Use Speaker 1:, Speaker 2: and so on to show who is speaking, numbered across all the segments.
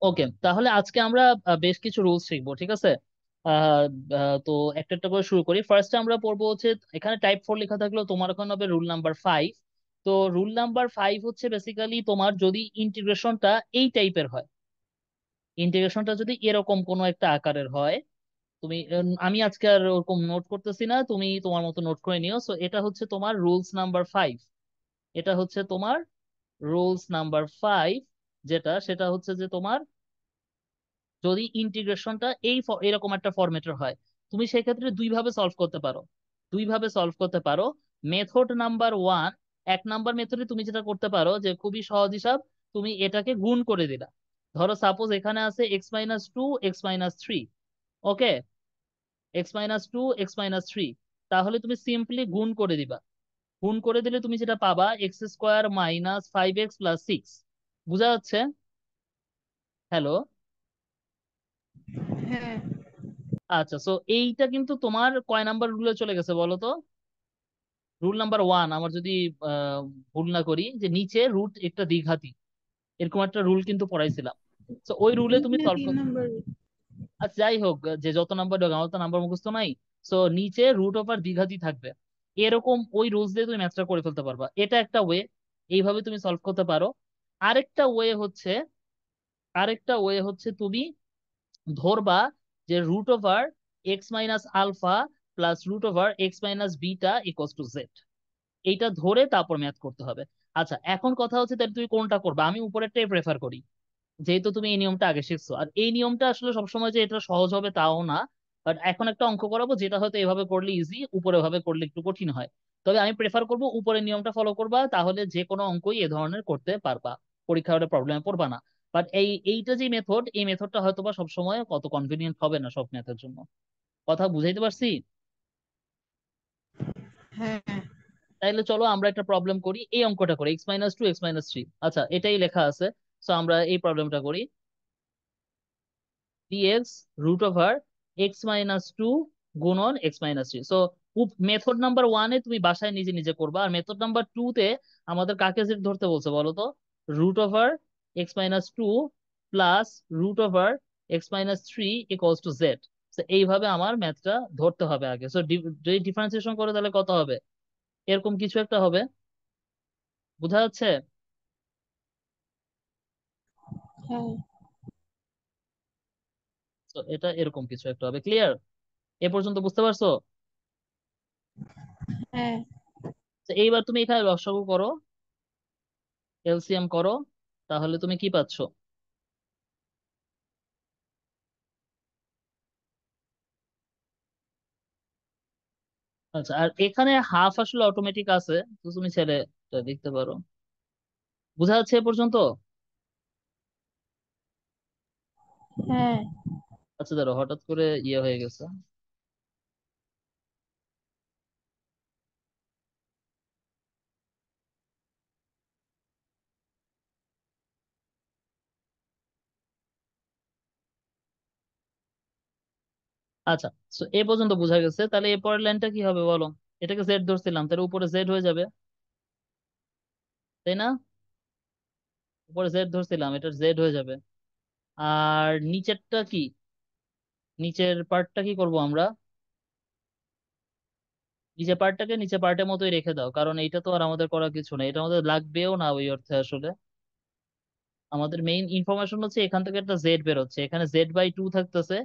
Speaker 1: ওকে, তাহলে আজকে আমরা বেশ কিছু রুলস শিখবো, ঠিক আছে? আহ, তো একটা একটা করে শুরু করি। ফার্স্টে আমরা পড়বো হচ্ছে, এখানে টাইপ 4 লেখা থাকলেও তোমার এখন হবে রুল নাম্বার 5। তো রুল নাম্বার 5 হচ্ছে বেসিক্যালি তোমার যদি ইন্টিগ্রেশনটা এই টাইপের হয়, ইন্টিগ্রেশনটা যদি এরকম কোনো একটা আকারের হয়, তুমি আমি আজকে আর ওরকম নোট করতেছি না, তুমি তোমার মতো নোট করে নিও। সো এটা হচ্ছে তোমার রুলস নাম্বার 5। এটা হচ্ছে তোমার রুলস নাম্বার 5। যেটা সেটা হচ্ছে যে তোমার যদি ইন্টিগ্রেশনটা এরকম একটা ফরম্যাটের হয়, তুমি সেক্ষেত্রে দুইভাবে সলভ করতে পারো। দুইভাবে সলভ করতে পারো। মেথড নাম্বার 1, 1 নাম্বার মেথডে তুমি যেটা করতে পারো যে খুবই সহজ হিসাব, তুমি এটাকে গুণ করে দিলা। ধরো সাপোজ এখানে আছে x-2 x-3। ওকে, x-2 x-3, তাহলে তুমি সিম্পলি গুণ করে দিবা। গুণ করে দিলে তুমি যেটা পাবা x² - 5x + 6। বুঝা যাচ্ছে? হ্যালো?
Speaker 2: হ্যাঁ।
Speaker 1: আচ্ছা, সো এইটা কিন্তু তোমার কয় নাম্বার রুলে চলে গেছে বলো তো? রুল নাম্বার 1, আমার যদি আহ, ভুল না করি, যে নিচে রুট একটা দ্বিঘাতি, এরকম একটা রুল কিন্তু পড়াইছিলাম। তো ওই রুলে তুমি
Speaker 2: না,
Speaker 1: সলভ।
Speaker 2: 3 নম্বর।
Speaker 1: আচ্ছা, যাই হোক, যে যত নাম্বার হোক, আমার তো নাম্বার মুখস্থ নাই। সো নিচে রুট ওভার দ্বিঘাতি থাকবে, এরকম ওই রুলস দিয়ে তুমি ম্যাথটা করে ফেলতে পারবা। এটা একটা ওয়ে, এইভাবে তুমি সলভ করতে পারো। আরেকটা ওয়ে হচ্ছে আরেকটা ওয়ে হচ্ছে তুমি ধরবা যে root over x-α + √x-β = z। এইটা ধরে তারপর ম্যাথ করতে হবে। আচ্ছা, এখন কথা হচ্ছে তাহলে তুমি কোনটা করবে? আমি উপরেরটাই প্রেফার করি, যেহেতু তুমি এই নিয়মটা আগে শিখছো। আর এই নিয়মটা আসলে সবসময় যে এটা সহজ হবে তাও না। বাট এখন একটা অঙ্ক করাবো যেটা হয়তো এভাবে করলে ইজি, উপরে ভাবে করলে একটু কঠিন হয়। তবে আমি প্রেফার করব উপরের নিয়মটা ফলো করবা, তাহলে যে কোনো অঙ্কই এ ধরনের করতে পারবা, পরীক্ষা হলে প্রবলেমে পড়বা না। বাট এইটা যে মেথড, এই মেথডটা হয়তো বা সবসময় কত কনভিনিয়েন্ট হবে না সব ম্যাথের জন্য। কথা বুঝাইতে পারছি?
Speaker 2: হ্যাঁ।
Speaker 1: তাইলে চলো আমরা একটা প্রবলেম করি, এই অঙ্কটা করি, x-2 x-3। আচ্ছা, এটাই লেখা আছে। সো আমরা এই প্রবলেমটা করি। dx √x-2 গুণন x-3। সো মেথড নাম্বার 1-এ তুমি বাসায় নিজে নিজে করবা, আর মেথড নাম্বার 2-তে আমাদের কাকে জেড ধরতে বলছে বলো তো? √x-2 plus √x-3 = z। এইভাবে আমার ম্যাথটা ধরতে হবে আগে। সো যদি ডিফারেন্সিয়েশন করে তাহলে কত হবে? এরকম কিছু একটা হবে। বোঝা যাচ্ছে?
Speaker 2: হ্যাঁ।
Speaker 1: তো এটা এরকম কিছু একটা হবে। ক্লিয়ার? এ পর্যন্ত বুঝতে পারছো?
Speaker 2: হ্যাঁ।
Speaker 1: তো এইবার তুমি এখানে লসাগু করো, এলসিএম করো, তাহলে তুমি কি পাচ্ছ? আচ্ছা, আর এখানে হাফ আসলে অটোমেটিক আছে, তো তুমি ছেড়ে এটা দেখতে পারো। বোঝা যাচ্ছে এ পর্যন্ত?
Speaker 2: হ্যাঁ।
Speaker 1: আচ্ছা, ধরো হঠাৎ করে ইয়ে হয়ে গেছে। আচ্ছা, তো এ পর্যন্ত বোঝা গেছে, তাহলে এর পরের লাইনটা কি হবে বলো? এটাকে জেড ধরছিলাম, তাহলে উপরে জেড হয়ে যাবে, তাই না? উপরে জেড ধরছিলাম, এটা জেড হয়ে যাবে। আর নিচেরটা কি? নিচের পার্টটা কি করব আমরা? নিচের পার্টটাকে নিচে পার্টের মতোই রেখে দাও, কারণ এইটা তো আর আমাদের করার কিছু নেই, এটা আমাদের লাগবেও না ওই অর্থে আসলে। আমাদের মেইন ইনফরমেশন হচ্ছে এখান থেকে একটা জেড বেরোচ্ছে, এখানে z/2 থাকতেছে,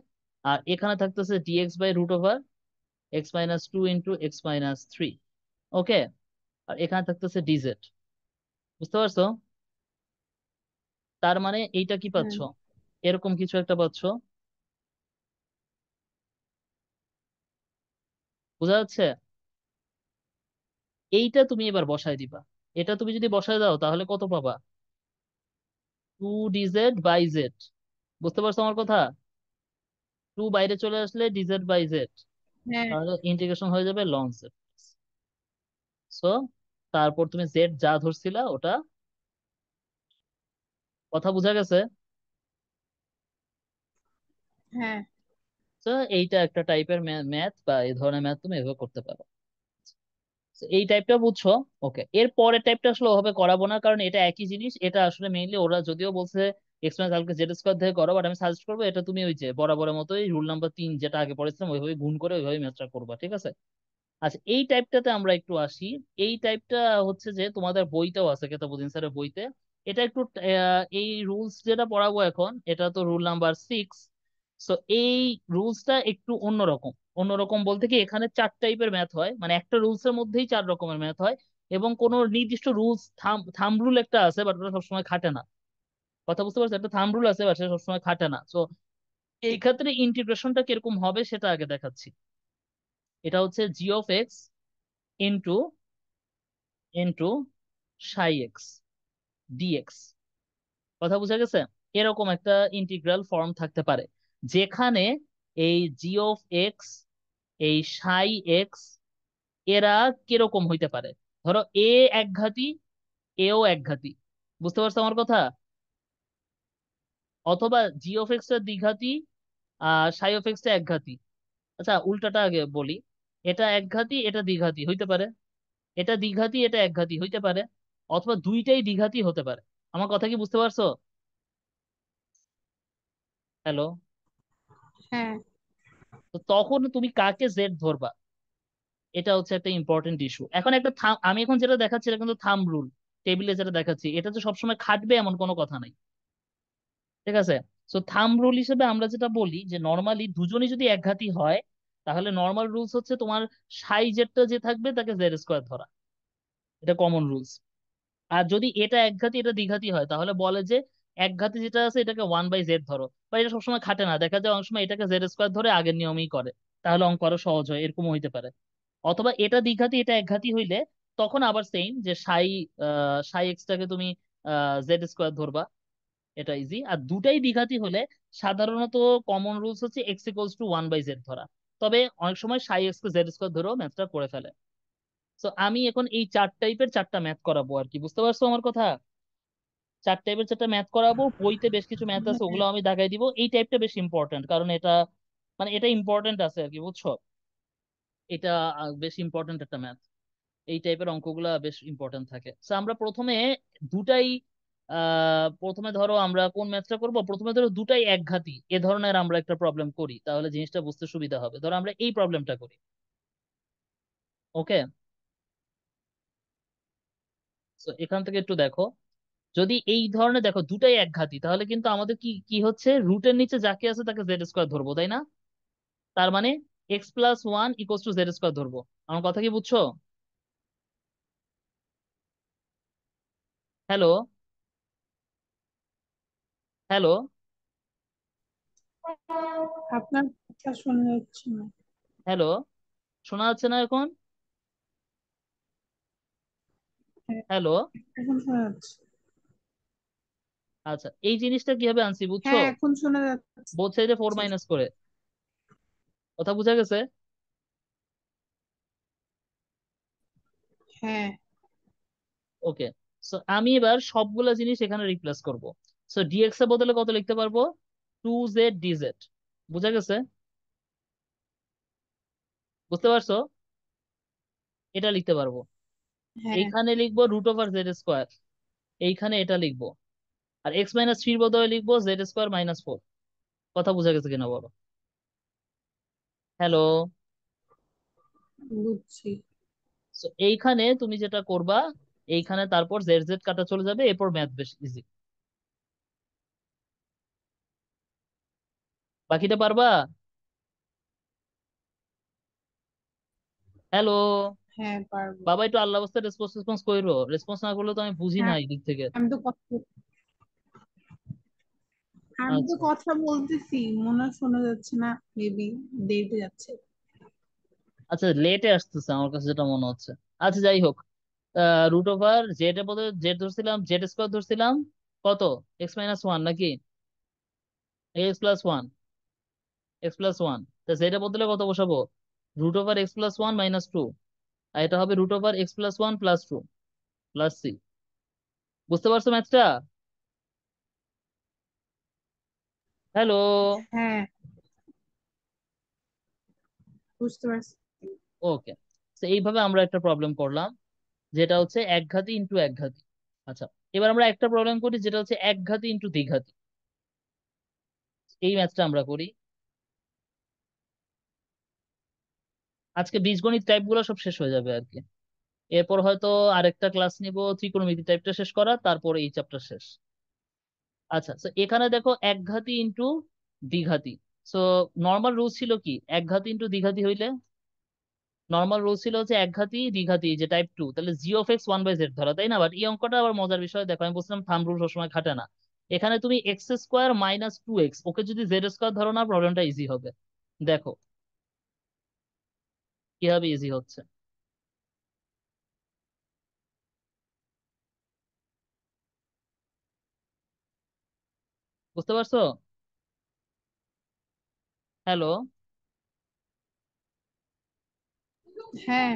Speaker 1: আর এখানে থাকতেছে dx/√x-2 x-3। ওকে, আর এখানে থাকতেছে dz। বুঝতে পারছো? তার মানে এইটা কি
Speaker 2: হ্যাঁ।
Speaker 1: পাচ্ছ? এরকম কিছু একটা পাচ্ছ। বোঝা যাচ্ছে? এইটা তুমি এবার বসায় দিবা। এটা তুমি যদি বসায় দাও তাহলে কত পাবা? 2dz/z। বুঝতে পারছো আমার কথা? 2 বাইরে চলে আসলে dz/z,
Speaker 2: হ্যাঁ।
Speaker 1: তাহলে ইন্টিগ্রেশন হয়ে যাবে লন z। সো তারপর তুমি জেড যা ধরছিলা ওটা। কথা বোঝা গেছে?
Speaker 2: হ্যাঁ।
Speaker 1: তো এইটা একটা টাইপের ম্যাথ, বা এই ধরনের ম্যাথ তুমি এভাবে করতে পারো। তো এই টাইপটা বুঝছো? ওকে, এর পরের টাইপটা আসলে ওভাবে করাবো না, কারণ এটা একই জিনিস। এটা আসলে মেইনলি ওরা যদিও বলছে এক্সপেরিয়েন্স হালকা জেড স্কোয়ার থেকে করো, বাট আমি সাজেস্ট করবো এটা তুমি ওই যে বরাবরের মতোই রুল নাম্বার 3 যেটা আগে পড়েছিলাম ওইভাবে গুণ করে ওইভাবে ম্যাথটা করবা, ঠিক আছে? আচ্ছা, এই টাইপটাতে আমরা একটু আসি। এই টাইপটা হচ্ছে যে তোমাদের বইতেও আছে, কেতাবুদ্দিন স্যারের বইতে। এটা একটু এই রুলস যেটা পড়াবো এখন, এটা তো রুল নাম্বার 6। সো এই রুলসটা একটু অন্যরকম। অন্যরকম বলতে কি, এখানে 4 টাইপের ম্যাথ হয়, মানে একটা রুলস এর মধ্যেই 4 রকমের ম্যাথ হয়। এবং কোনো নির্দিষ্ট রুলস থাম রুল একটা আছে, বাট ওটা সবসময় খাটে না। কথা বুঝতে পারছো? একটা থাম রুল আছে, বাট সেটা সবসময় খাটে না। সো এই ক্ষেত্রে ইন্টিগ্রেশনটা কিরকম হবে সেটা আগে দেখাচ্ছি। এটা হচ্ছে জি of x into into Sai x dx. কথা বোঝা গেছে? এরকম একটা ইন্টিগ্রাল ফর্ম থাকতে পারে, যেখানে এই জি অফ এক্স, এই সাই এক্স, এরা কিরকম হইতে পারে। ধরো এ একঘাতি, এও একঘাতি। বুঝতে পারছো আমার কথা? অথবা জি অফ এক্স এর দ্বিঘাতি, সাই অফ এক্স টা একঘাতি। আচ্ছা, উল্টাটা আগে বলি। এটা একঘাতি, এটা দ্বিঘাতি হইতে পারে। এটা দ্বিঘাতি, এটা একঘাতি হইতে পারে। অথবা দুইটাই দ্বিঘাতি হতে পারে। আমার কথা কি বুঝতে পারছো? হ্যালো?
Speaker 2: হ্যাঁ।
Speaker 1: তো তখন তুমি কাকে জেড ধরবা? এটা হচ্ছে একটা ইম্পর্টেন্ট ইস্যু। এখন একটা আমি এখন যেটা দেখাচ্ছি এটা কিন্তু থাম্ব রুল। টেবিলে যেটা দেখাচ্ছি এটা তো সবসময় খাটবে এমন কোনো কথা নাই, ঠিক আছে? সো থাম্ব রুল হিসেবে আমরা যেটা বলি যে নর্মালি দুজনই যদি একঘাতি হয়, তাহলে নর্মাল রুলস হচ্ছে তোমার সাই জেডটা যে থাকবে তাকে জেড স্কোয়ার ধরা। এটা কমন রুলস। আর যদি এটা একঘাতি এটা দ্বিঘাতি হয়, তাহলে বলে যে একঘাতি যেটা আছে এটাকে 1/z ধরো। বা এটা সবসময় খাটে না, দেখা যায় অনেক সময় এটাকে জেড স্কোয়ার ধরে আগের নিয়মেই করে। তাহলে অঙ্ক আরো সহজ হয়, এরকম হইতে পারে। অথবা এটা দ্বিঘাতি এটা একঘাতি হইলে তখন আবার সেম যে সাই এক্সটাকে তুমি জেড স্কোয়ার ধরবা। এটা ইজি। আর দুটাই দ্বিঘাতি হলে সাধারণত কমন রুলস হচ্ছে এক্স ইকুয়ালস টু 1/z ধরা। তবে অনেক সময় সাই এক্স কে জেড স্কোয়ার ধরেও ম্যাথটা করে ফেলে। তো আমি এখন এই 4 টাইপের 4টা ম্যাথ করাবো আর কি, বুঝতে পারছো আমার কথা? 4 টাইপের 4টা ম্যাথ করাবো। বইতে বেশ কিছু ম্যাথ আছে, ওগুলো আমি দাগাই দিব। এই টাইপটা বেশ ইম্পর্টেন্ট, কারণ এটা মানে এটা ইম্পর্টেন্ট আছে আর কি, বুঝছো? এটা বেশ ইম্পর্টেন্ট একটা ম্যাথ। এই টাইপের অঙ্কগুলা বেশ ইম্পর্টেন্ট থাকে। তো আমরা প্রথমে দুটাই প্রথমে ধরো আমরা কোন ম্যাথটা করব, প্রথমে ধরো দুটাই একঘাতি এ ধরনের আমরা একটা প্রবলেম করি, তাহলে জিনিসটা বুঝতে সুবিধা হবে। ধরো আমরা এই প্রবলেমটা করি। ওকে, তো এখান থেকে একটু দেখো। যদি এই ধরনের দেখো দুটাই একঘাতি, তাহলে কিন্তু আমাদের কি কি হচ্ছে, রুটের নিচে যাকে আছে তাকে জেড স্কোয়ার ধরবো, তাই না? তার মানে x+1 equals to Z square ধরবো। আমার কথা কি বুঝছো? হ্যালো? হ্যালো?
Speaker 2: আপনার কথা শোনা যাচ্ছে না।
Speaker 1: হ্যালো? শোনা যাচ্ছে না এখন?
Speaker 2: হ্যাঁ,
Speaker 1: হ্যালো?
Speaker 2: এখন শোনা যাচ্ছে।
Speaker 1: আচ্ছা, এই জিনিসটা কিভাবে আনছি বুঝছো?
Speaker 2: হ্যাঁ, এখন শোনা যাচ্ছে।
Speaker 1: বোথ সাইডে 4 মাইনাস করে। কথা বুঝা গেছে?
Speaker 2: হ্যাঁ।
Speaker 1: ওকে। সো আমি এবার সবগুলা জিনিস এখানে রিপ্লেস করব। সো ডিএক্স এর বদলে কত লিখতে পারবো? 2z dz। বুঝা গেছে? বুঝতে পারছো? এটা লিখতে পারবো।
Speaker 2: হ্যাঁ।
Speaker 1: এইখানে লিখবো √/z²। এইখানে এটা লিখবো। আর x-3 বদলে লিখবো z² - 4। কথা বুঝা গেছে কিনা বলো? হ্যালো?
Speaker 2: বুঝছি।
Speaker 1: সো এইখানে তুমি যেটা করবা, এইখানে তারপর জেড জেড কাটা চলে যাবে, এরপর ম্যাথ বেশ ইজি। বাকিটা পারবা? হ্যালো?
Speaker 2: হ্যাঁ, পারবো।
Speaker 1: বাবা একটু আল্লাহ অবস্থায় রেসপন্স রেসপন্স কইরো, রেসপন্স না করলে তো আমি বুঝি না
Speaker 2: হ্যাঁ,
Speaker 1: এই দিক থেকে।
Speaker 2: আমি তো কথা আমি তো
Speaker 1: আচ্ছা,
Speaker 2: কথা বলতেছি, মনে হয় শোনা যাচ্ছে না। মেবি দেরিতে যাচ্ছে।
Speaker 1: আচ্ছা, লেটে আসতেছে আমার কাছে যেটা মনে হচ্ছে। আচ্ছা, যাই হোক। √জেড এর বদলে জেড ধরছিলাম, জেড স্কোয়ার ধরছিলাম। কত? x-1 নাকি x+1? x+1, তা জেড এর বদলে কত বসাবো? √x+1 - 2। আর এটা হবে √x+1 + 2 + 3। বুঝতে পারছো ম্যাথটা? হ্যালো?
Speaker 2: হ্যাঁ, বুঝতে পারছি।
Speaker 1: ওকে। তো এইভাবে আমরা একটা প্রবলেম করলাম, যেটা হচ্ছে একঘাতি ইন্টু একঘাতি। আচ্ছা, এবার আমরা একটা প্রবলেম করি যেটা হচ্ছে একঘাতি ইন্টু দ্বিঘাতি। এই ম্যাথটা আমরা করি। আজকে বীজগণিত টাইপ গুলো সব শেষ হয়ে যাবে আর কি। এরপর হয়তো আরেকটা ক্লাস নিব ত্রিকোণমিতি টাইপটা শেষ করা, তারপরে এই চ্যাপ্টার শেষ। আচ্ছা, তো এখানে দেখো একঘাতি ইন্টু দ্বিঘাতি। সো নর্মাল রুল ছিল কি, একঘাতি ইন্টু দ্বিঘাতি হইলে নর্মাল রুল ছিল হচ্ছে একঘাতি দ্বিঘাতি, যে টাইপ টু, তাহলে G of x one by z ধরা, তাই না? বাট এই অঙ্কটা আবার মজার বিষয়, দেখো আমি বলছিলাম থাম্ব রুল সবসময় খাটে না। এখানে তুমি x square minus two x, okay যদি জেড স্কোয়ার ধরো না, প্রবলেমটা ইজি হবে। দেখো কিভাবে ইজি হচ্ছে, বুঝতে পারছো? হ্যালো?
Speaker 2: হ্যাঁ।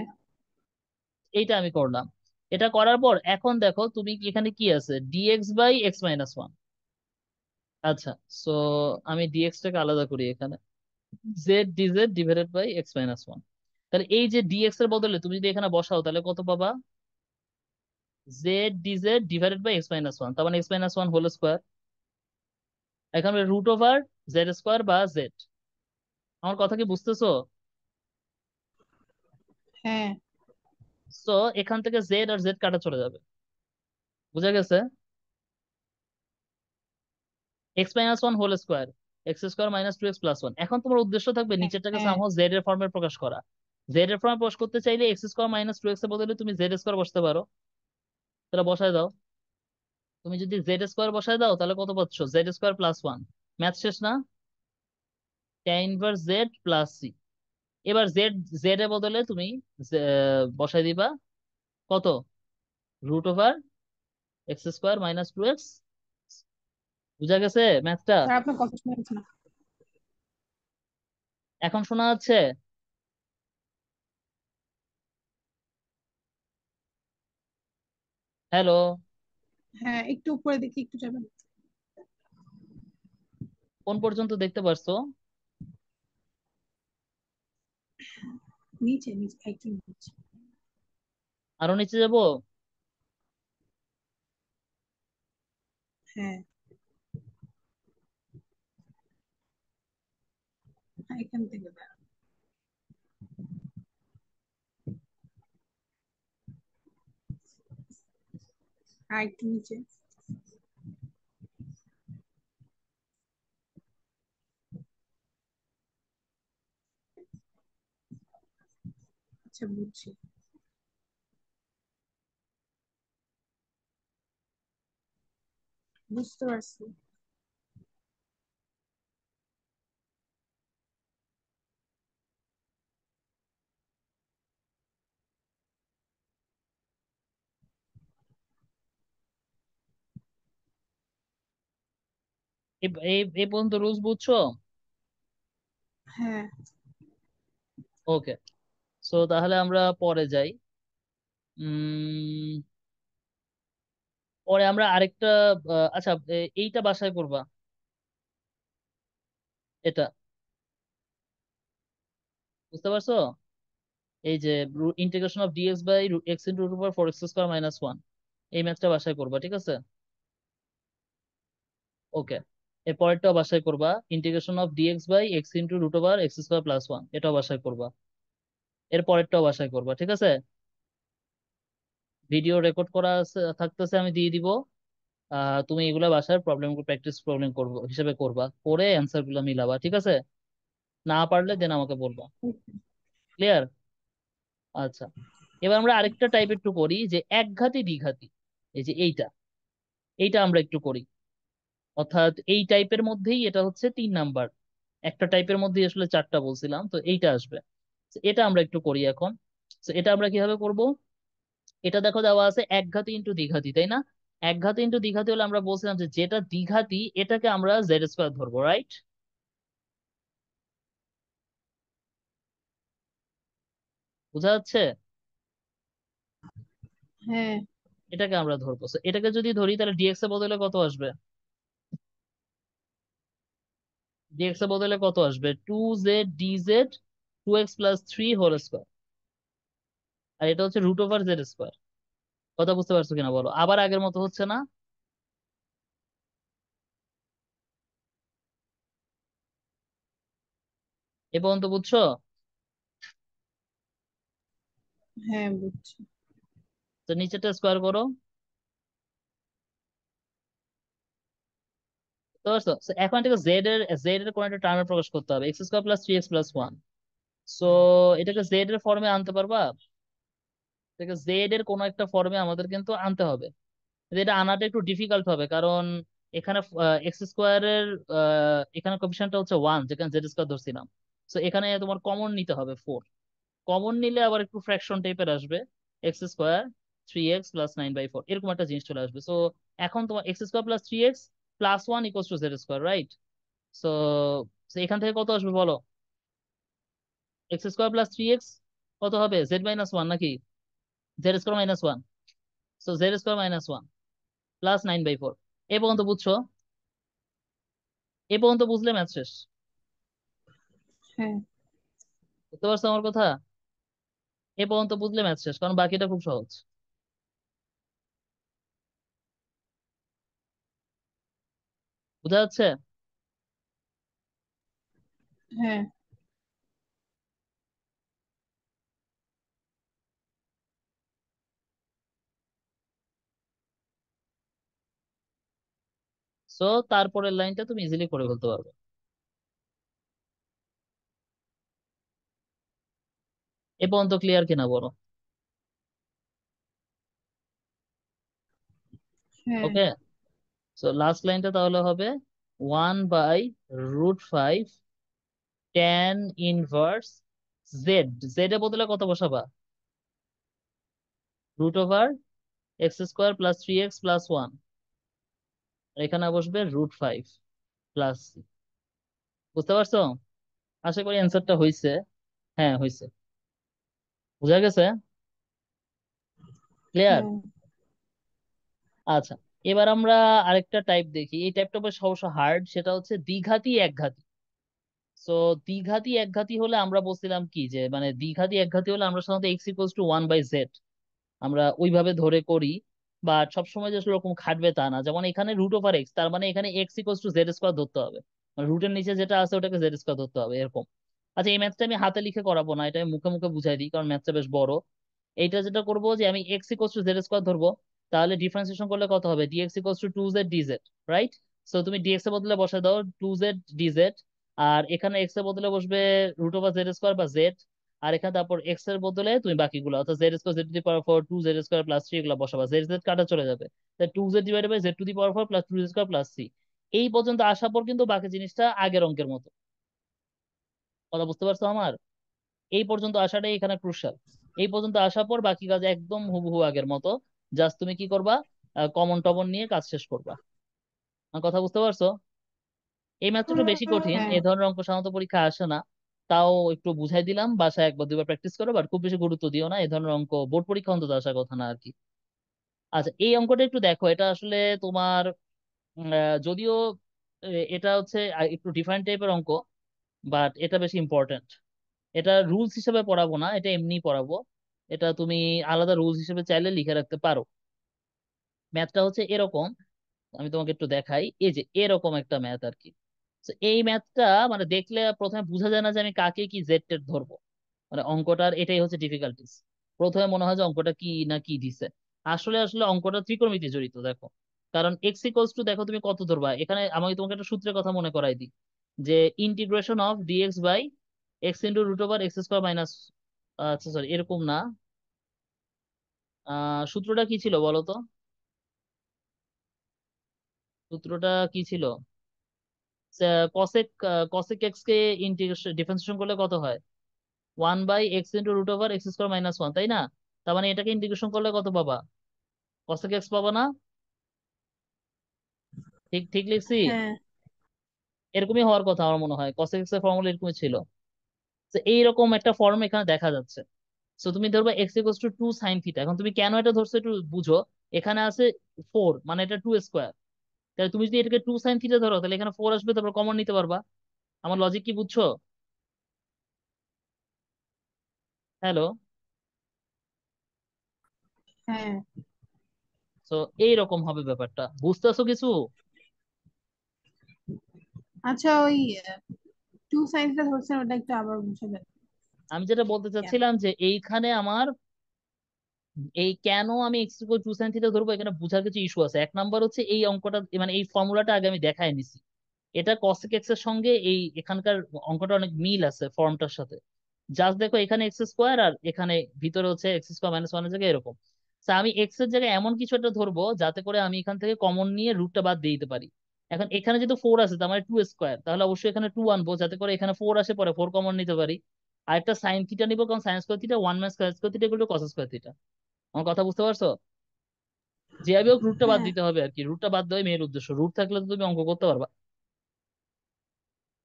Speaker 1: এইটা আমি করলাম। এটা করার পর এখন দেখো তুমি এখানে কি আছে, dx by x minus one. আচ্ছা, সো আমি ডিএক্স টাকে আলাদা করি এখানে, z dz divided by x minus one. তাহলে এই যে ডিএক্স এর বদলে তুমি যদি এখানে বসাও, তাহলে কত পাবা? Z dz divided by x minus one, তার মানে x minus one whole square. এখানে রুট ওভার জেড স্কোয়ার বা জেড। আমার কথা কি বুঝতেছো?
Speaker 2: হ্যাঁ।
Speaker 1: সো এখান থেকে জেড আর জেড কাটা চলে যাবে। বুঝা গেছে? X minus one whole square, x square minus two x plus one. এখন তোমার উদ্দেশ্য থাকবে নিচেরটাকে
Speaker 2: হ্যাঁ।
Speaker 1: সামহাও জেড এর ফর্মে প্রকাশ করা। জেড এর ফর্মে প্রকাশ করতে চাইলে x square minus two x এর বদলে তুমি জেড স্কোয়ার বসতে পারো। তাহলে বসায় দাও। তুমি যদি জেড স্কোয়ার বসায় দাও, তাহলে কত পাচ্ছ? Z square plus one. Math শেষ না? tan inverse z plus C. এবার জেড, জেড এর বদলে তুমি বসাই দিবা কত? Root over x square minus two x. বুঝা গেছে ম্যাথটা?
Speaker 2: স্যার আপনার কথা শোনা যাচ্ছে না।
Speaker 1: এখন শোনা যাচ্ছে? হ্যালো?
Speaker 2: হ্যাঁ, একটু উপরে দেখি, একটু যাবেন।
Speaker 1: কোন পর্যন্ত দেখতে পারছো?
Speaker 2: নিচে নিচে একটু নিচে।
Speaker 1: আরো নিচে যাব?
Speaker 2: হ্যাঁ। হ্যাঁ, এখান থেকে দাঁড়ান। আর একটু নিচে। আচ্ছা, বুঝছি। বুঝতে পারছি।
Speaker 1: এই এই পর্যন্ত রুলস বুঝছো?
Speaker 2: হ্যাঁ।
Speaker 1: ওকে, সো তাহলে আমরা পরে যাই। উম পরে আমরা আরেকটা আচ্ছা, এইটা বাসায় করবা, এটা, বুঝতে পারছো? এই যে integration of dx by x into root over four x square minus one, এই ম্যাথটা বাসায় করবা, ঠিক আছে? ওকে। এর পরেরটাও বাসায় করবা, integration of dx by x into root over x square plus one, এটাও বাসায় করবা। এর পরেরটাও বাসায় করবা, ঠিক আছে? ভিডিও রেকর্ড করা থাকতেছে, আমি দিয়ে দিব। তুমি এগুলা বাসায় প্রবলেম প্র্যাকটিস প্রবলেম করবো হিসেবে করবা, করে অ্যান্সার গুলো মিলাবা, ঠিক আছে? না পারলে দেন আমাকে বলবা। ক্লিয়ার? আচ্ছা, এবার আমরা আরেকটা টাইপ একটু করি, যে একঘাতি দ্বিঘাতি। এই যে এইটা, এইটা আমরা একটু করি। অর্থাৎ এই টাইপের মধ্যেই এটা হচ্ছে তিন নাম্বার। একটা টাইপের মধ্যেই আসলে চারটা বলছিলাম, তো এইটা আসবে। তো এটা আমরা একটু করি এখন। তো এটা আমরা কিভাবে করব? এটা দেখো দেওয়া আছে একঘাতি ইন্টু দ্বিঘাতি, তাই না? একঘাতি ইন্টু দ্বিঘাতি হলে আমরা বলছিলাম যে যেটা দ্বিঘাতি এটাকে আমরা জেড স্কোয়ার ধরবো, রাইট? বোঝা যাচ্ছে?
Speaker 2: হ্যাঁ।
Speaker 1: এটাকে আমরা ধরবো। So, এটাকে যদি ধরি তাহলে ডিএক্স এর বদলে কত আসবে? ডিএক্স এর বদলে কত আসবে? Two z dz two x plus three whole square. আর এটা হচ্ছে √/z²। কথা বুঝতে পারছো কিনা বলো, আবার আগের মতো হচ্ছে না? এ পর্যন্ত বুঝছো?
Speaker 2: হ্যাঁ, বুঝছি।
Speaker 1: তো নিচেরটা স্কোয়ার করো। বুঝতে পারছো? So, এখন এটাকে জেড এর কোন একটা টার্মে প্রকাশ করতে হবে, x² + 3x + 1। সো এটাকে জেড এর ফর্মে আনতে পারবা? এটাকে জেড এর কোন একটা ফর্মে আমাদের কিন্তু আনতে হবে। কিন্তু এটা আনাটা একটু ডিফিকাল্ট হবে, কারণ এখানে x² এখানে কোএফিসিয়েন্টটা হচ্ছে 1, যেখানে z² ধরছিলাম। সো এখানে তোমার কমন নিতে হবে 4। কমন নিলে আবার একটু ফ্র্যাকশন টাইপের আসবে, x² 3x + 9/4 এরকম একটা জিনিস চলে আসবে। সো এখন তোমার x² + 3x + 1 = z², সো এখান থেকে কত আসবে বলো? x² + 3x কত হবে, z−1 নাকি z² - 1? So z² - 1 +9/4। এ পর্যন্ত বুঝছো? এ পর্যন্ত বুঝলে ম্যাথ শেষ।
Speaker 2: হ্যাঁ।
Speaker 1: বুঝতে পারছো আমার কথা? এ পর্যন্ত বুঝলে ম্যাথ শেষ, কারণ বাকিটা খুব সহজ। বুঝা যাচ্ছে?
Speaker 2: হ্যাঁ।
Speaker 1: সো তারপরের লাইনটা তুমি ইজিলি করে ফেলতে পারবে। এ পর্যন্ত ক্লিয়ার কিনা বলো?
Speaker 2: হ্যাঁ।
Speaker 1: ওকে। সো লাস্ট লাইনটা তাহলে হবে 1/√5 tan 1 জেড এ বদলে কত বসাবা? √x² + 3x + 1। এখানে বসবে √5 প্লাস। বুঝতে পারছো? আশা করি অ্যান্সারটা হয়েছে। হ্যাঁ, হয়েছে। বুঝা গেছে? ক্লিয়ার?
Speaker 2: হ্যাঁ।
Speaker 1: আচ্ছা, এবার আমরা আরেকটা টাইপ দেখি। এই টাইপটা বেশ অবশ্য হার্ড, সেটা হচ্ছে দ্বিঘাতি একঘাতি। সো দ্বিঘাতি একঘাতি হলে আমরা বলছিলাম কি, যে মানে দ্বিঘাতি একঘাতি হলে আমরা সাধারণত x = 1/z আমরা ওইভাবে ধরে করি। বাট সবসময় যে আসলে ওরকম খাটবে তা না। যেমন এখানে √/x, তার মানে এখানে x = z² ধরতে হবে, মানে রুটের নিচে যেটা আছে ওটাকে z² ধরতে হবে, এরকম। আচ্ছা, এই ম্যাথটা আমি হাতে লিখে করাবো না, এটা আমি মুখে মুখে বুঝাই দিই, কারণ ম্যাথটা বেশ বড়। এইটা যেটা করবো যে আমি x = z² ধরবো, তাহলে ডিফারেন্সিয়েশন করলে কত হবে, dx = 2z dz, right? So তুমি ডিএক্স এর বদলে বসে দাও 2z dz, আর এখানে এক্স এর বদলে বসবে √/z² বা জেড। আর এখানে তারপর এক্স এর বদলে তুমি বাকিগুলো, অর্থাৎ z²z⁴ 2z²+3 এগুলো বসাবা, জেড জেড কাটা চলে যাবে। তাই 2z/z⁴ 2z²+3। এই পর্যন্ত আসার পর কিন্তু বাকি জিনিসটা আগের অঙ্কের মতো। কথা বুঝতে পারছো আমার? এই পর্যন্ত আসাটাই এখানে ক্রুশাল। এই পর্যন্ত আসার পর বাকি কাজ একদম হুবহু আগের মতো। জাস্ট তুমি কি করবা, কমন টমন নিয়ে কাজ শেষ করবা। আমার কথা বুঝতে পারছো? এই ম্যাথটা একটু বেশি কঠিন,
Speaker 2: হ্যাঁ।
Speaker 1: এই ধরনের অঙ্ক সাধারণত পরীক্ষা আসে না। তাও একটু বুঝাই দিলাম, বাসায় একবার দুইবার প্র্যাকটিস করো, বাট খুব বেশি গুরুত্ব দিও না, এই ধরনের অঙ্ক বোর্ড পরীক্ষা অন্তত আসার কথা না আর কি। আচ্ছা, এই অঙ্কটা একটু দেখো, এটা আসলে তোমার যদিও এটা হচ্ছে একটু ডিফারেন্ট টাইপের অঙ্ক, বাট এটা বেশি ইম্পর্টেন্ট। এটা রুলস হিসেবে পড়াবো না, এটা এমনি পড়াবো। এটা তুমি আলাদা রুলস হিসেবে চাইলে লিখে রাখতে পারো। ম্যাথটা হচ্ছে এরকম, আমি তোমাকে একটু দেখাই, এই যে এরকম একটা ম্যাথ আর কি। তো এই ম্যাথটা মানে দেখলে প্রথমে বোঝা যায় না যে আমি কাকে কি জেড টেড ধরবো, মানে অঙ্কটার এটাই হচ্ছে ডিফিকাল্টিস। প্রথমে মনে হয় যে অঙ্কটা কি না কি দিছে। আসলে আসলে অঙ্কটা ত্রিকোণমিতি জড়িত, দেখো। কারণ x = দেখো তুমি কত ধরবা, এখানে আমি তোমাকে একটা সূত্রের কথা মনে করাই দিই, যে ∫dx/x × √x²-, আচ্ছা সরি এরকম না। সূত্রটা কি ছিল বলো তো? সূত্রটা কি ছিল? কসেক কসেক এক্স কে ইন্টিগ্রেশন ডিফারেন্সিয়েশন করলে কত হয়? 1/x × √x²-1, তাই না? তার মানে এটাকে ইন্টিগ্রেশন করলে কত পাবা? কসেক এক্স পাবা না? ঠিক ঠিক লিখছি?
Speaker 2: হ্যাঁ।
Speaker 1: এরকমই হওয়ার কথা আমার মনে হয়, কসেক এক্স এর ফর্মুলা এরকমই ছিল। তো এইরকম একটা ফর্ম এখানে দেখা যাচ্ছে। সো তুমি ধরবে x = 2 sin θ। এখন তুমি কেন এটা ধরছো একটু বুঝো। এখানে আছে 4, মানে এটা 2²। তাহলে তুমি যদি এটাকে 2 sin θ ধরো, তাহলে এখানে 4 আসবে, তারপর কমন নিতে পারবা। আমার লজিক কি বুঝছো? হ্যালো?
Speaker 2: হ্যাঁ।
Speaker 1: তো এইরকম হবে ব্যাপারটা, বুঝতেছো কিছু?
Speaker 2: আচ্ছা, ওই টু সাইন্সটা ধরছেন, ওটা একটু আবার বুঝাবেন
Speaker 1: আমি যেটা বলতে
Speaker 2: কেন?
Speaker 1: চাচ্ছিলাম যে এইখানে আমার এই কেন আমি x equal to sine theta ধরবো, এখানে বোঝার কিছু ইস্যু আছে। এক নাম্বার হচ্ছে এই অঙ্কটা, মানে এই ফর্মুলাটা আগে আমি দেখাই নিছি। এটা কসেক এক্স এর সঙ্গে এই এখানকার অঙ্কটা অনেক মিল আছে ফর্মটার সাথে। জাস্ট দেখো এখানে এক্স স্কোয়ার আর এখানে ভিতরে হচ্ছে এক্স স্কোয়ার মাইনাস ওয়ানের জায়গায় এরকম। তো আমি এক্স এর জায়গায় এমন কিছু একটা ধরবো যাতে করে আমি এখান থেকে কমন নিয়ে রুটটা বাদ দিয়ে দিতে পারি। এখন এখানে যেহেতু ফোর আছে তার মানে টু স্কোয়ার, তাহলে অবশ্যই এখানে টু আনবো যাতে করে এখানে ফোর আসে, পরে ফোর কমন নিতে পারি। আর একটা সাইন থিটা নিবো, কারণ sine square theta one minus square theta equal to cos square theta. আমার কথা বুঝতে পারছো? যেভাবে হোক রুটটা বাদ
Speaker 2: হ্যাঁ।
Speaker 1: দিতে হবে আর কি, রুটটা বাদ দেওয়াই মেয়ের উদ্দেশ্য, রুট থাকলে তো তুমি অঙ্ক করতে পারবা।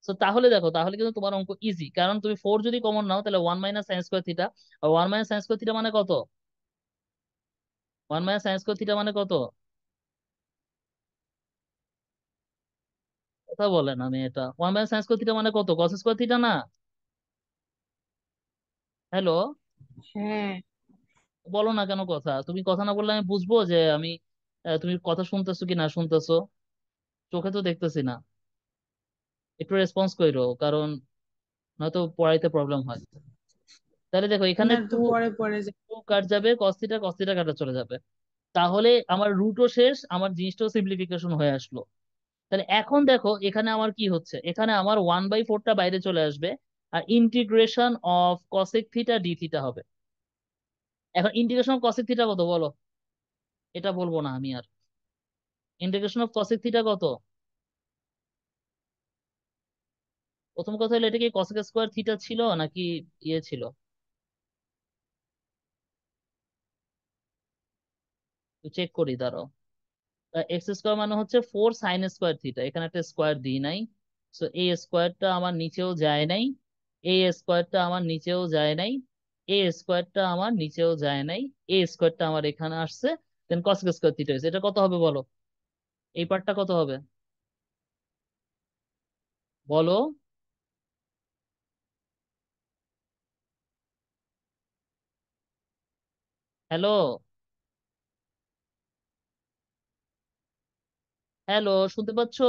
Speaker 1: তো তাহলে দেখো, তাহলে কিন্তু তোমার অঙ্ক ইজি, কারণ তুমি ফোর যদি কমন নাও তাহলে one minus sine square theta. আর one minus sine square theta মানে কত? One minus sine square theta মানে কত? কথা বলে না, আমি এটা one minus sine square theta মানে কত, কস স্কোয়ার থিটা না? হ্যালো?
Speaker 2: হ্যাঁ।
Speaker 1: বলো না কেন কথা, তুমি কথা না বললে আমি বুঝবো যে আমি তুমি কথা শুনতেছো কি না শুনতেছো? চোখে তো দেখতেছি না। একটু রেসপন্স করো, কারণ নয়তো পড়াইতে প্রবলেম হয়। তাহলে দেখো এখানে
Speaker 2: আপনার
Speaker 1: টু
Speaker 2: তো পরে পরে যে।
Speaker 1: টু কাট যাবে, কস থিটা কাটা চলে যাবে। তাহলে আমার রুটও শেষ, আমার জিনিসটাও সিম্পলিফিকেশন হয়ে আসলো। তাহলে এখন দেখো এখানে আমার কি হচ্ছে, এখানে আমার ওয়ান বাই ফোরটা বাইরে চলে আসবে, আর integration of cosec theta d theta হবে। এখন ইন্টিগ্রেশন অফ কসেক থিটা কত বলো? এটা বলবো না আমি আর। ইন্টিগ্রেশন অফ কসেক থিটা কত? প্রথম কথা হলো, এটা কি কসেক স্কোয়ার থিটা ছিল নাকি ইয়ে ছিল? চেক করি দাঁড়াও। এক্স স্কোয়ার মানে হচ্ছে ফোর সাইন স্কোয়ার থিটা, এখানে একটা স্কোয়ার দিই নাই। সো এই স্কোয়ারটা আমার নিচেও যায় নাই, এই স্কোয়ারটা আমার নিচেও যায় নাই, এই স্কোয়ারটা আমার নিচেও যায় নাই, এই স্কোয়ারটা আমার এখানে আসছে। দেন কস স্কোয়ার থিটা হয়েছে, এটা কত হবে বলো? এই পার্টটা কত হবে বলো? হ্যালো? হ্যালো, শুনতে পাচ্ছো?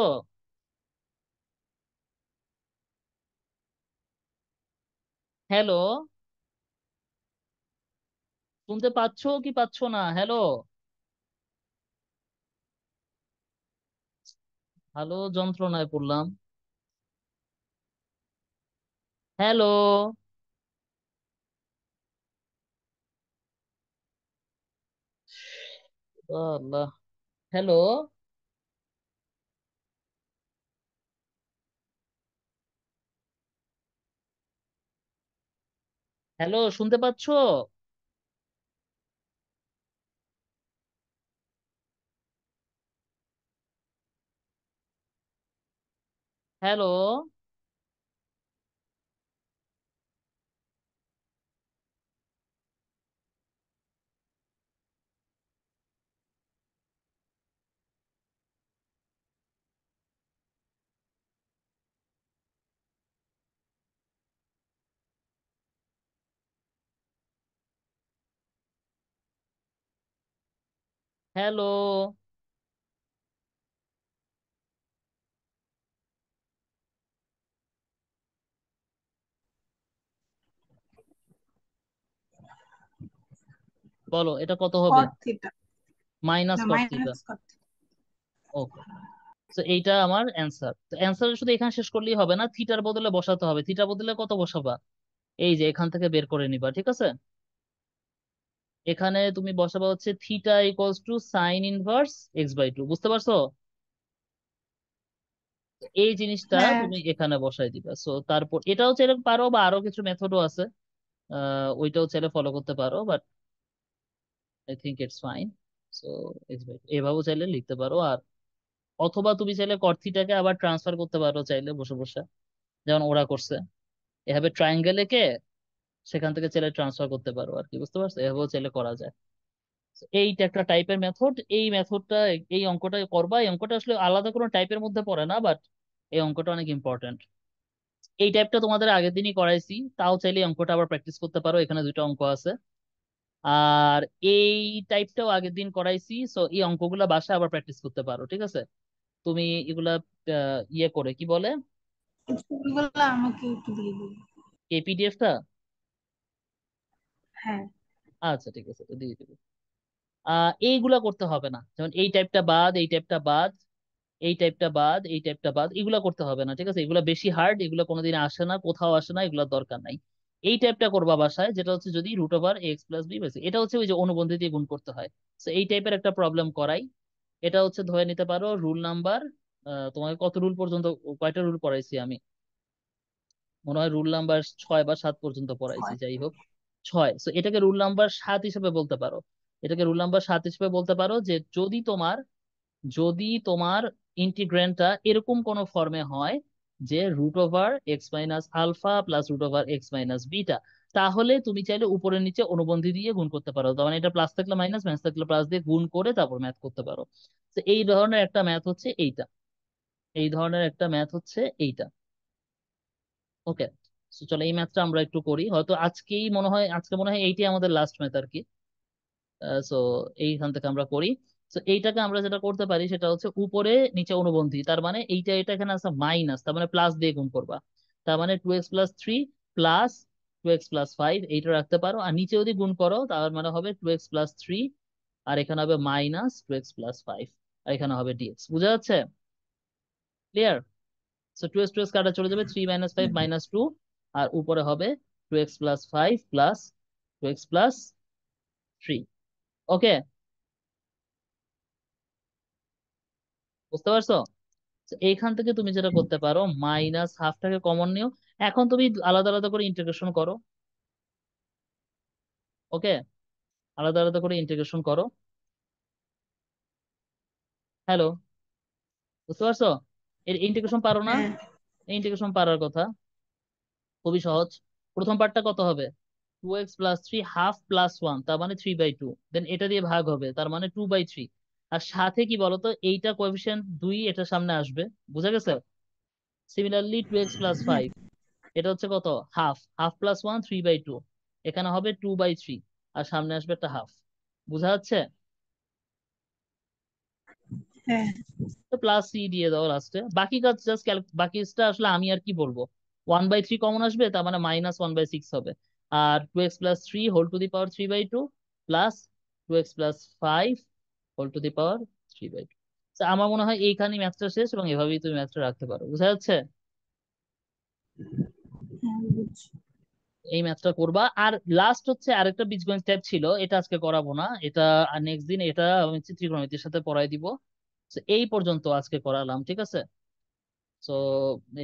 Speaker 1: হ্যালো? শুনতে পাচ্ছো কি পাচ্ছো না? হ্যালো? হ্যালো, যন্ত্রণায় পড়লাম। হ্যালো? আল্লাহ। হ্যালো? হ্যালো, শুনতে পাচ্ছো? হ্যালো? হ্যালো? বলো এটা কত হবে?
Speaker 2: কট থিটা।
Speaker 1: মাইনাস
Speaker 2: না,
Speaker 1: কট থিটা।
Speaker 2: মাইনাস কট।
Speaker 1: ওকে। তো এইটা আমার অ্যান্সার, তো অ্যান্সার শুধু এখানে শেষ করলেই হবে না, থিটার বদলে বসাতে হবে। থিটার বদলে কত বসাবা? এই যে এখান থেকে বের করে নিবা, ঠিক আছে? এখানে তুমি বসাবা হচ্ছে theta equals to sine inverse x by two, বুঝতে পারছো? তো এই জিনিসটা
Speaker 2: হ্যাঁ।
Speaker 1: তুমি এখানে বসাই দিবা। সো তারপর এটাও চাইলে পারো, বা আরো কিছু মেথডও আছে, ওইটাও চাইলে ফলো করতে পারো, but I think it's fine. So x by two এভাবেও চাইলে লিখতে পারো। আর অথবা তুমি চাইলে কট থিটাকে আবার ট্রান্সফার করতে পারো চাইলে বসে বসে, যেমন ওরা করছে। এভাবে ট্রায়াঙ্গেল এঁকে সেখান থেকে চাইলে ট্রান্সফার করতে পারো আর কি, বুঝতে পারছো? এভাবেও চাইলে করা যায়। So, এইটা একটা টাইপের মেথড, এই মেথডটা, এই অঙ্কটা করবা। এই অঙ্কটা আসলে আলাদা কোনো টাইপের মধ্যে পড়ে না, বাট এই অঙ্কটা অনেক ইম্পর্টেন্ট। এই টাইপটা তোমাদের আগের দিনই করাইছি, তাও চাইলে এই অঙ্কটা আবার প্র্যাকটিস করতে পারো, এখানে দুইটা অঙ্ক আছে। আর এই টাইপটাও আগের দিন করাইছি, সো এই অঙ্কগুলা বাসায় আবার প্র্যাকটিস করতে পারো, ঠিক আছে? তুমি এগুলা ইয়ে করে কি বলে,
Speaker 2: ছবিগুলো আমাকে একটু দিয়ে দিন।
Speaker 1: এই পিডিএফটা।
Speaker 2: হ্যাঁ।
Speaker 1: আচ্ছা ঠিক আছে, তো দিয়ে দিবো। এইগুলা করতে হবে না, যেমন এই টাইপটা বাদ, এই টাইপটা বাদ, এই টাইপটা বাদ, এই টাইপটা বাদ, এগুলা করতে হবে না, ঠিক আছে? এগুলা বেশি হার্ড, এগুলা কোনোদিন আসে না, কোথাও আসে না, এগুলা দরকার নাই। এই টাইপটা করবা বাসায়, যেটা হচ্ছে যদি root over x plus b, এটা হচ্ছে ওই যে অনুবন্ধী দিয়ে গুণ করতে হয়। তো এই টাইপের একটা প্রবলেম করাই। এটা হচ্ছে ধরে নিতে পারো রুল নাম্বার, তোমাকে কত রুল পর্যন্ত, কয়টা রুল পড়াইছি আমি, মনে হয় রুল নাম্বার 6 বা 7 পর্যন্ত পড়াইছি,
Speaker 2: হয়।
Speaker 1: যাই হোক 6। তো এটাকে রুল নাম্বার 7 হিসেবে বলতে পারো। এটাকে রুল নাম্বার 7 হিসেবে বলতে পারো যে যদি তোমার ইন্টিগ্র্যান্ডটা এরকম কোন ফর্মে হয় যে root over x minus alpha plus root over x minus beta, তাহলে তুমি চাইলে উপরের নিচে অনুবন্ধী দিয়ে গুণ করতে পারো। তার মানে এটা প্লাস থাকলে মাইনাস, মাইনাস থাকলে প্লাস দিয়ে গুণ করে তারপর ম্যাথ করতে পারো। তো এই ধরনের একটা ম্যাথ হচ্ছে এইটা, এই ধরনের একটা ম্যাথ হচ্ছে এইটা। ওকে, চলো এই ম্যাথটা আমরা একটু করি, হয়তো আজকে মনে হয় এইটাই আমাদের লাস্ট ম্যাথ আর কি। সো এইখান থেকে আমরা করি। তো এইটাকে আমরা যেটা করতে পারি সেটা হচ্ছে উপরে নিচে অনুবন্ধী, তার মানে এইটা এটা এখানে আছে মাইনাস, তার মানে প্লাস দিয়ে গুণ করবা। তার মানে 2x+3 প্লাস 2x+5 এইটা রাখতে পারো, আর নিচে যদি গুণ করো তার মানে হবে 2x+3, আর এখানে হবে মাইনাস 2x+5, আর এখানে হবে ডিএক্স। বুঝা যাচ্ছে? ক্লিয়ার? সো 2x কাটা চলে যাবে, 3 - 5 -2, আর উপরে হবে 2x+5 প্লাস 2x+3। ওকে, বুঝতে পারছো? তো এইখান থেকে তুমি যেটা করতে পারো, মাইনাস হাফটাকে কমন নিও। এখন তুমি আলাদা আলাদা করে ইন্টিগ্রেশন করো। ওকে, আলাদা আলাদা করে ইন্টিগ্রেশন করো। হ্যালো, বুঝতে পারছো? এর ইন্টিগ্রেশন পারো না?
Speaker 2: হ্যাঁ।
Speaker 1: ইন্টিগ্রেশন পারার কথা, খুবই সহজ। প্রথম পার্টটা কত হবে? 2x+3 হাফ প্লাস 1, তার মানে 3/2, দেন এটা দিয়ে ভাগ হবে, তার মানে 2/3। আর সাথে কি বলতো, এইটা কোএফিসিয়েন্ট 2, এটা সামনে আসবে। বুঝা গেছে? সিমিলারলি 2x+5, এটা হচ্ছে কত, হাফ, হাফ প্লাস 1, 3/2, এখানে হবে 2/3, আর সামনে আসবে একটা হাফ। বুঝা যাচ্ছে?
Speaker 2: হ্যাঁ।
Speaker 1: তো প্লাস সি দিয়ে দাও লাস্টে, বাকি কাজ জাস্ট বাকিটা আসলে আমি আর কি বলবো। 1/3 কমন আসবে, তার মানে -1/6 হবে। আর 2x+3 whole to the power 3/2 plus 2x+5 whole to the power 3/2। আমার মনে হয় এইখানে ম্যাথটা শেষ, এবং এভাবেই তুমি ম্যাথটা রাখতে পারো। বুঝা যাচ্ছে?
Speaker 2: হ্যাঁ, বুঝছি।
Speaker 1: এই ম্যাথটা করবা। আর লাস্ট হচ্ছে আরেকটা বীজগণিত টাইপ ছিল, এটা আজকে করাবো না, এটা নেক্সট দিন, এটা আমি হচ্ছে ত্রিকোণমিতির সাথে পড়াই দিব। So, এই পর্যন্ত আজকে করালাম, ঠিক আছে? তো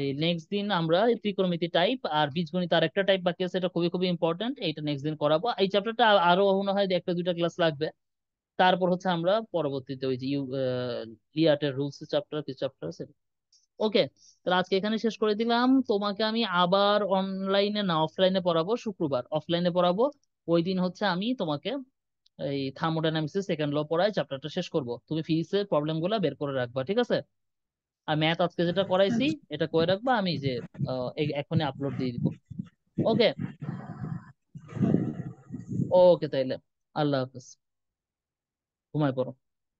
Speaker 1: এই নেক্সট দিন আমরা এই ত্রিকোণমিতি টাইপ আর বীজগণিত আর একটা টাইপ বাকি আছে, এটা খুবই খুবই ইম্পর্টেন্ট, এইটা নেক্সট দিন করাবো। এই চ্যাপ্টারটা আরো মনে হয় যে একটা দুইটা ক্লাস লাগবে। তারপর হচ্ছে আমরা পরবর্তীতে ওই যে লিয়াটের রুলস চ্যাপ্টার, কিছু চ্যাপ্টার আছে। ওকে, তাহলে আজকে এখানে শেষ করে দিলাম। তোমাকে আমি আবার অনলাইনে না অফলাইনে পড়াবো, শুক্রবার অফলাইনে পড়াবো। ওই দিন হচ্ছে আমি তোমাকে এই থার্মোডাইনামিক্সের সেকেন্ড ল পড়ায় চ্যাপ্টারটা শেষ করব, তুমি ফিজিক্সের প্রবলেম গুলা বের করে রাখবা, ঠিক আছে? আর ম্যাথ আজকে যেটা করাইছি
Speaker 2: আচ্ছা।
Speaker 1: এটা করে রাখবা, আমি যে এখনই আপলোড দিয়ে দিব। ওকে, ওকে তাইলে, আল্লাহ হাফেজ, ঘুমায় পড়ো।